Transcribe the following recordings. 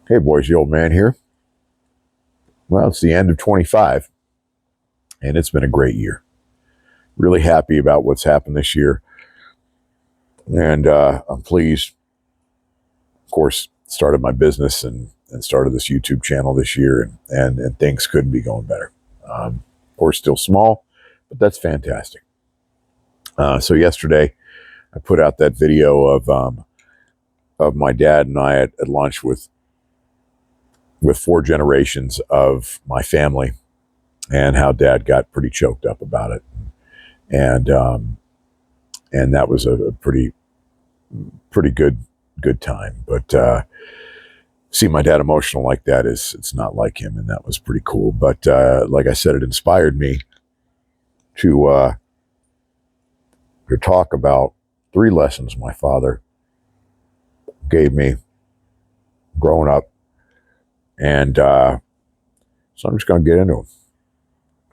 Hey boys, the old man here. Well, it's the end of 25, and it's been a great year. Really happy about what's happened this year, and I'm pleased. Of course, started my business and started this YouTube channel this year, and things couldn't be going better. Of course, still small, but that's fantastic. So yesterday, I put out that video of my dad and I at lunch with four generations of my family, and how dad got pretty choked up about it. And that was a pretty good time. But see my dad emotional like that is, it's not like him, and that was pretty cool. But like I said, it inspired me to talk about three lessons my father gave me growing up, and so I'm just going to get into them.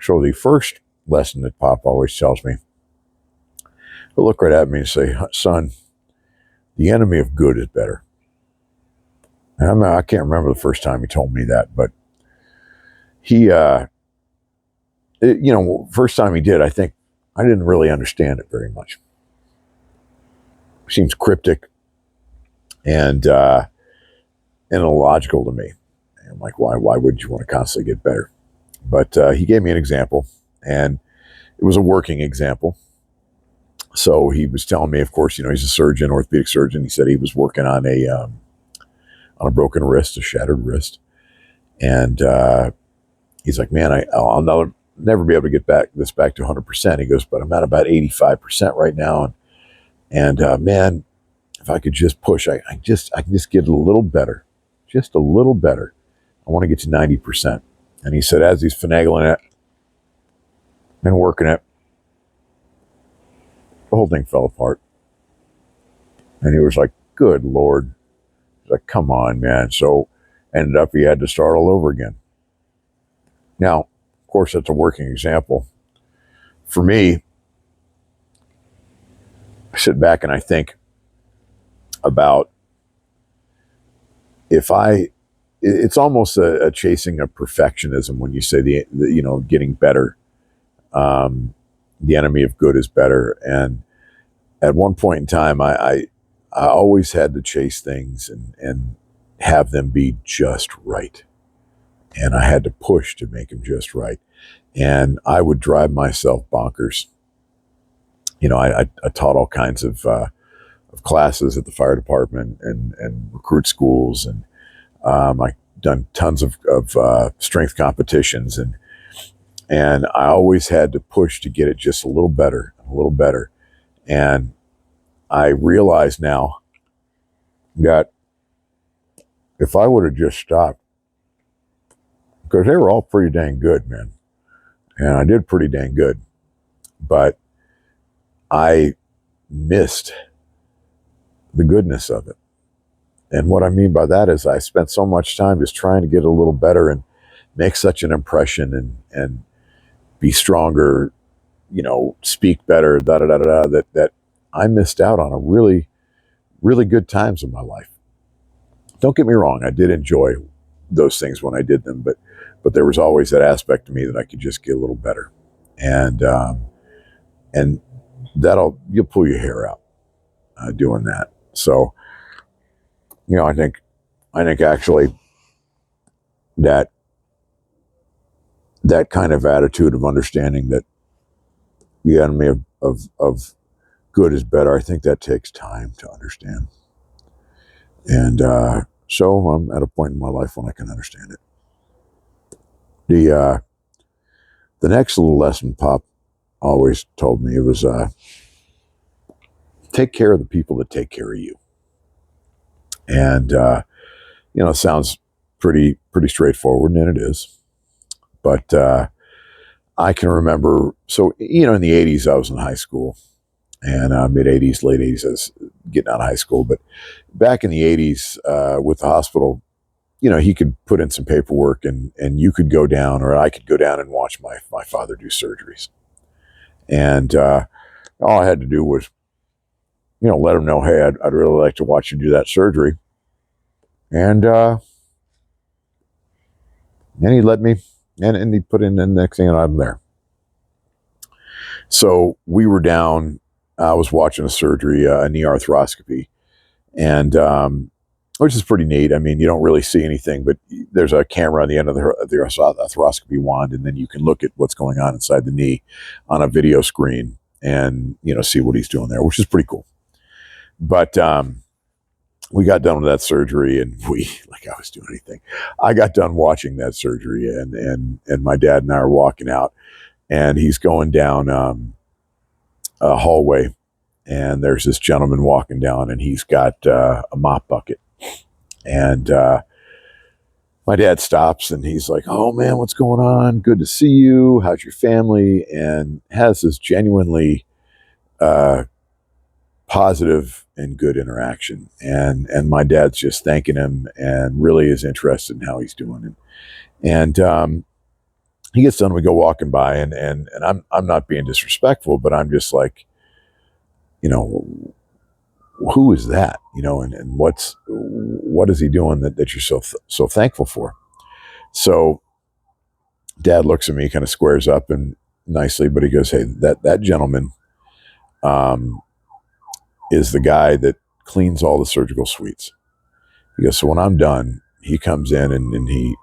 So the first lesson that Pop always tells me, he'll look right at me and say, "Son, the enemy of good is better." And I can't remember the first time he told me that, but he, first time he did, I think I didn't really understand it very much. It seems cryptic and illogical to me. And I'm like, why would you want to constantly get better? But he gave me an example, and it was a working example. So he was telling me, of course, he's a surgeon, orthopedic surgeon. He said he was working on a broken wrist, a shattered wrist, and he's like, "Man, I'll never be able to get this back to 100%." He goes, "But I'm at about 85% right now, and man, if I could just push, I can just get a little better, just a little better. I want to get to 90%." And he said, as he's finagling it and working it, the whole thing fell apart. And he was like, "Good Lord." He's like, "Come on, man." So ended up he had to start all over again. Now, of course, that's a working example. For me, I sit back and I think about it's almost a chasing of perfectionism when you say the getting better. The enemy of good is better. And at one point in time, I always had to chase things and have them be just right. And I had to push to make them just right. And I would drive myself bonkers. I taught all kinds of classes at the fire department and recruit schools, and I done tons of strength competitions, and I always had to push to get it just a little better, a little better. And I realize now that if I would have just stopped, because they were all pretty dang good, man, and I did pretty dang good, but I missed the goodness of it. And what I mean by that is I spent so much time just trying to get a little better and make such an impression and be stronger, speak better, that I missed out on a really, really good times in my life. Don't get me wrong, I did enjoy those things when I did them, but there was always that aspect of me that I could just get a little better, and you'll pull your hair out doing that. So, I think actually that kind of attitude of understanding that the enemy of good is better, I think that takes time to understand. And so I'm at a point in my life when I can understand it. The next little lesson Pop always told me was take care of the people that take care of you. And it sounds pretty straightforward, and it is. But I can remember, so in the 80s I was in high school, and mid 80s, late 80s I was getting out of high school. But back in the 80s with the hospital, he could put in some paperwork, and you could go down, or I could go down and watch my father do surgeries. And all I had to do was, let him know, "Hey, I'd really like to watch you do that surgery." And And he let me, and he put in the next thing, and I'm there. So we were down. I was watching a surgery, a knee arthroscopy, and which is pretty neat. I mean, you don't really see anything, but there's a camera on the end of the arthroscopy wand, and then you can look at what's going on inside the knee on a video screen, and see what he's doing there, which is pretty cool. But we got done with that surgery, and like I was doing anything. I got done watching that surgery, and my dad and I are walking out, and he's going down a hallway, and there's this gentleman walking down, and he's got a mop bucket, and my dad stops, and he's like, "Oh man, what's going on? Good to see you. How's your family?" And has this genuinely positive and good interaction, and my dad's just thanking him and really is interested in how he's doing. And he gets done, we go walking by, and I'm not being disrespectful, but I'm just like, who is that, and what is he doing that you're so thankful for? So dad looks at me, kind of squares up and nicely, but he goes, "Hey, that gentleman is the guy that cleans all the surgical suites." He goes, "So when I'm done, he comes in and he,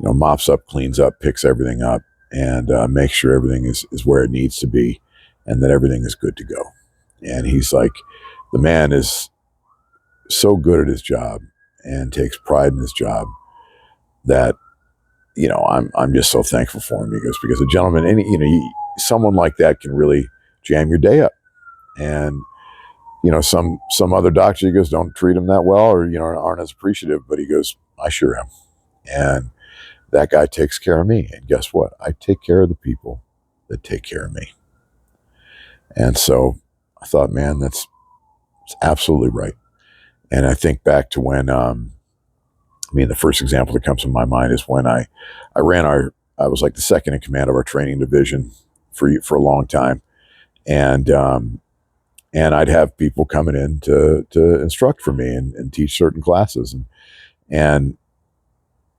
mops up, cleans up, picks everything up, and makes sure everything is where it needs to be, and that everything is good to go." And he's like, the man is so good at his job and takes pride in his job that, I'm just so thankful for him. He goes, because a gentleman, someone like that can really jam your day up. And some other doctor, he goes, don't treat him that well, or aren't as appreciative. But he goes, I sure am. And that guy takes care of me. And guess what? I take care of the people that take care of me. And so I thought, man, it's absolutely right. And I think back to when, the first example that comes to my mind is when I I was like the second in command of our training division for a long time. And I'd have people coming in to instruct for me and teach certain classes. And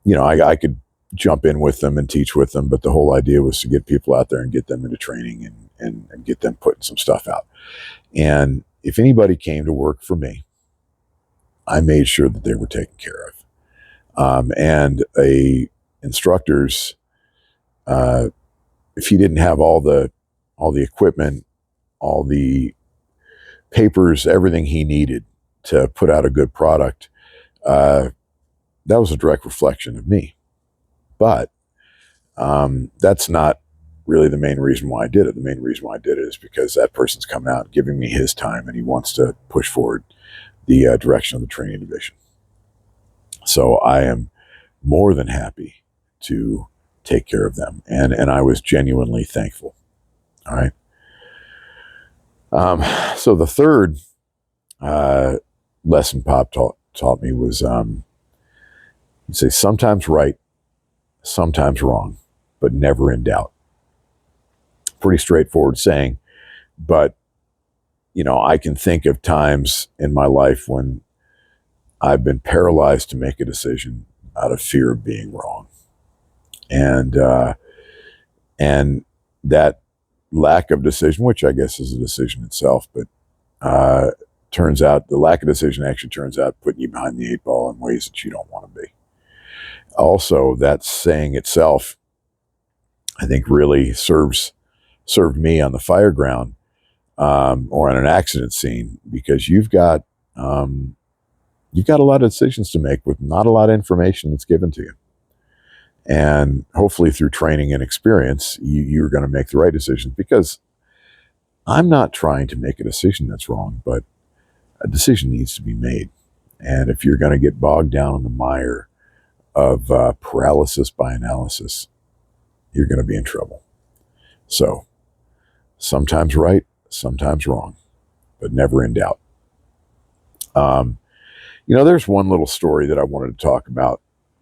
I could jump in with them and teach with them, but the whole idea was to get people out there and get them into training and get them putting some stuff out. And if anybody came to work for me, I made sure that they were taken care of. And a instructor's, if he didn't have all the equipment, all the papers, everything he needed to put out a good product, that was a direct reflection of me. But that's not really the main reason why I did it. The main reason why I did it is because that person's coming out and giving me his time, and he wants to push forward the direction of the training division. So I am more than happy to take care of them, and I was genuinely thankful. All right. So the third lesson Pop taught me was, he'd say, sometimes right, sometimes wrong, but never in doubt. Pretty straightforward saying, but I can think of times in my life when I've been paralyzed to make a decision out of fear of being wrong, and that lack of decision, which I guess is a decision itself, but turns out the lack of decision actually turns out putting you behind the eight ball in ways that you don't want to be. Also, that saying itself, I think, really served me on the fire ground, or on an accident scene, because you've got a lot of decisions to make with not a lot of information that's given to you. And hopefully through training and experience, you're going to make the right decisions, because I'm not trying to make a decision that's wrong, but a decision needs to be made. And if you're going to get bogged down in the mire of paralysis by analysis, you're going to be in trouble. So sometimes right, sometimes wrong, but never in doubt. There's one little story that I wanted to talk about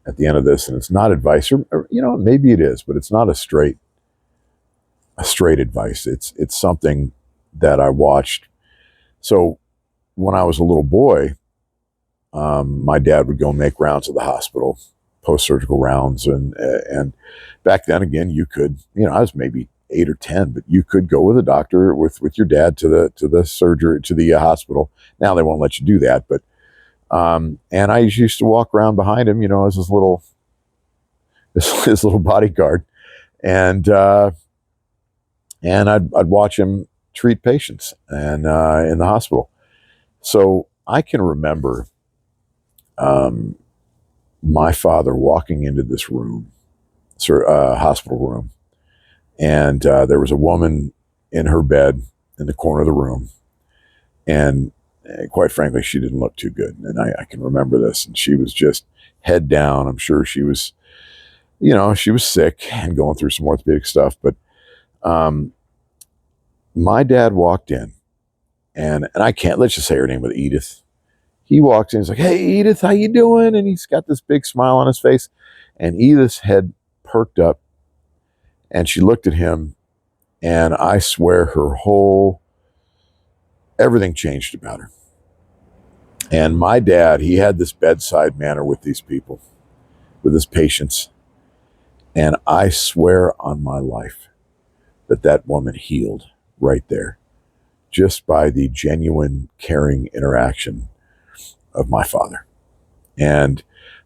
at the end of this, and it's not advice, or maybe it is, but it's not a straight advice. It's something that I watched. So when I was a little boy, my dad would go make rounds at the hospital, post-surgical rounds. And back then, again, you could, I was maybe 8 or 10, but you could go with a doctor, with your dad to the surgery, to the hospital. Now they won't let you do that, but and I used to walk around behind him, as his little bodyguard, and I'd watch him treat patients and in the hospital. So I can remember my father walking into this room, hospital room, and there was a woman in her bed in the corner of the room, and quite frankly, she didn't look too good. And I can remember this, and she was just head down. I'm sure she was, she was sick and going through some orthopedic stuff. But my dad walked in, and I can't, let's just say her name was Edith. He walks in, he's like, "Hey, Edith, how you doing?" And he's got this big smile on his face. And Edith's head perked up, and she looked at him, and I swear everything changed about her. And my dad, he had this bedside manner with these people, with his patients. And I swear on my life that woman healed right there, just by the genuine, caring interaction of my father. And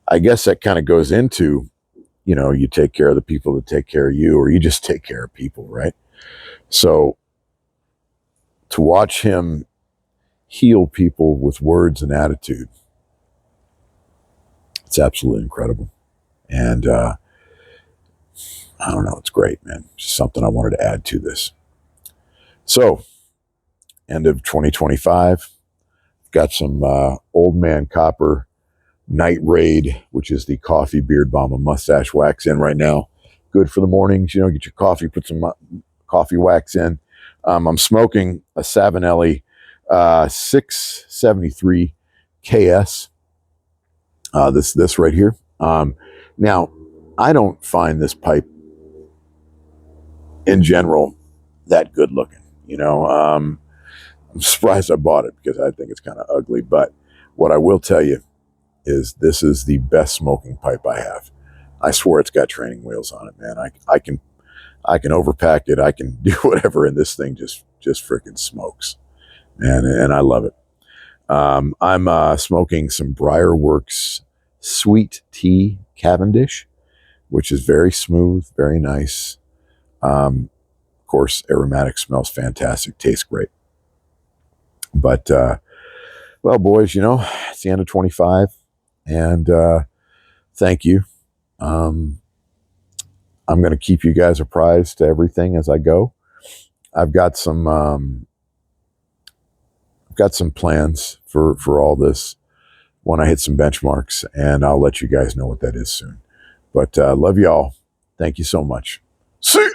I guess that kind of goes into, you take care of the people that take care of you, or you just take care of people, right? So to watch him heal people with words and attitude, it's absolutely incredible. And I don't know, it's great, man. Just something I wanted to add to this. So, end of 2025, got some Old Man Copper Night Raid, which is the coffee, beard balm, and mustache wax in right now. Good for the mornings, get your coffee, put some coffee wax in. I'm smoking a Savinelli 673 KS. This right here. Now, I don't find this pipe in general that good looking. I'm surprised I bought it because I think it's kind of ugly. But what I will tell you is this is the best smoking pipe I have. I swear it's got training wheels on it, man. I can overpack it. I can do whatever, and this thing just freaking smokes, man. And I love it. I'm smoking some Briarworks Sweet Tea Cavendish, which is very smooth, very nice. Of course, aromatic, smells fantastic, tastes great. But, well, boys, it's the end of 25, and thank you. I'm going to keep you guys apprised to everything as I go. I've got some plans for all this when I hit some benchmarks, and I'll let you guys know what that is soon. But love y'all. Thank you so much. See ya.